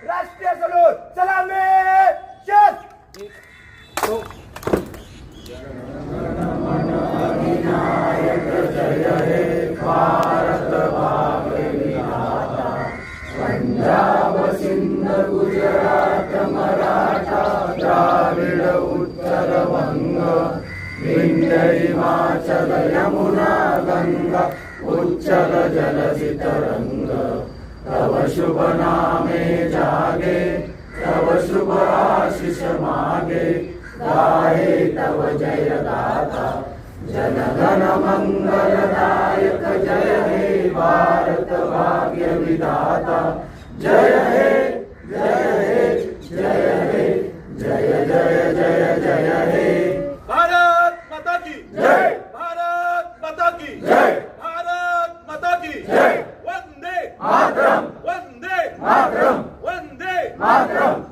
राष्ट्रीय सलूट सलामी शस अधिनायक जय हे भारत भाग्य विधाता पंजाब सिंध गुजरात मराठा द्राविड उत्तर वंग विंध्य हिमाचल यमुना गंगा उच्चल जलधि तरंग तव शुभ नामे जागे तव शुभ आशीष मागे गाहे तव जय गाथा जनगण मंगलदायक जय हे भारत भाग्य विधाता जय हे जय हे जय हे जय जय जय जय हे भारत माता की जय भारत माता की जय भारत माता की जय वंदे मातरम वंदे मातरम वंदे मातरम